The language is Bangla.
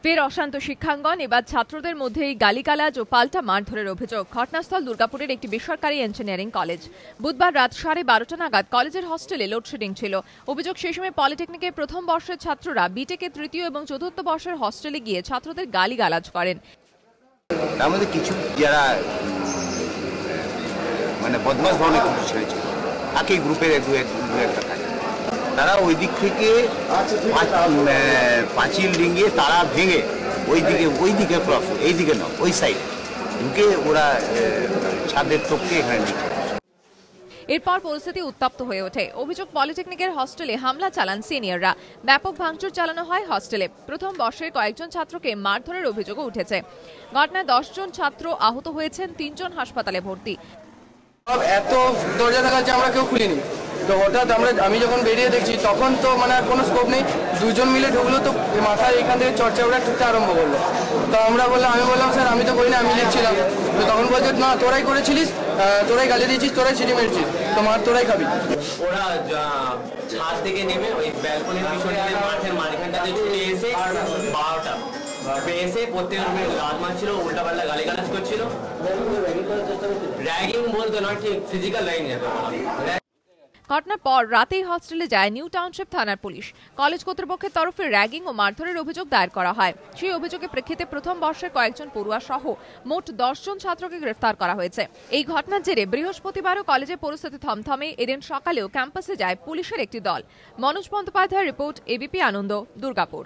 ফের অশান্ত শিক্ষাঙ্গন, এবার ছাত্রদের মধ্যেই গালিগালাজ ও পাল্টা মারধরের অভিযোগ। ঘটনাস্থল দুর্গাপুরের একটি বেসরকারি ইঞ্জিনিয়ারিং কলেজ। বুধবার রাত 12:30 নাগাদ কলেজের হস্টেলে লোডশেডিং ছিল। অভিযোগ, সেই সময় পলিটেকনিকের প্রথম বর্ষের ছাত্ররা বিটেকের তৃতীয় এবং চতুর্থ বর্ষের হস্টেলে গিয়ে ছাত্রদের গালিগালাজ করেন। আমাদের কিছু যারা বদমাশ ধরনের কিছু ছেলে ছিল, একই গ্রুপের দু একটা থাকে, তারা ওই দিক থেকে পাঁচিল ডিঙিয়ে তারা ভেঙে ওই দিকে ক্রস, এই দিকে নয়, ওই সাইড ঢুকে ওরা ছাদের টপকে এখানে নিচ্ছে। এরপর পরিস্থিতি উত্তপ্ত হয়ে ওঠে। অভিযোগ, পলিটেকনিকের হস্টেলে হামলা চালান সিনিয়ররা। ব্যাপক ভাঙচুর চালানো হয় হস্টেলে। প্রথম বর্ষের কয়েকজন ছাত্রকে মারধরের অভিযোগও উঠেছে। ঘটনায় 10 জন ছাত্র আহত হয়েছেন, 3 জন হাসপাতালে ভর্তি। এত দরজা থাকাচ্ছে আমরা কেউ খুলিনি, তো হঠাৎ আমি যখন বেরিয়ে দেখছি তখন তো আর কোনো স্কোপ নেই। দুজন মিলে ঢুকলো, তো মাথায় এখান থেকে চর্চাটা ঠুকতে আরম্ভ করলো। তো আমি বললাম স্যার আমি তো করি না, আমি লিখছিলাম। তো তখন বলছে না, তোরাই করেছিলিস, তোরাই গালি দিয়েছিস, তোরাই সিটি মেরেছিস, তো মার তোরাই খাবি। ওরা ছাদ থেকে নেমে ওই ব্যালকনির পিছনে মাঠের মাঝখানটাতে চলে এসে 12টা এসে প্রত্যেক রুমে লাল মারছিল, উল্টাপাল্টা গালিগালাজ করছিল। র্যাগিং বলতে নয়, ঠিক ফিজিক্যাল র্যাগিং যেতে বলা। ঘটনার পর রাতেই হস্টেলে যায় নিউ টাউনশিপ থানার পুলিশ। কলেজ কর্তৃপক্ষের তরফে র্যাগিং ও মারধরের অভিযোগ দায়ের করা হয়। সেই অভিযোগের প্রেক্ষিতে প্রথম বর্ষের কয়েকজন পড়ুয়া সহ মোট 10 জন ছাত্রকে গ্রেফতার করা হয়েছে। এই ঘটনার জেরে বৃহস্পতিবারও কলেজের পরিস্থিতি থমথমে। এদিন সকালেও ক্যাম্পাসে যায় পুলিশের একটি দল। মনোজ বন্দ্যোপাধ্যায়ের রিপোর্ট, এবিপি আনন্দ, দুর্গাপুর।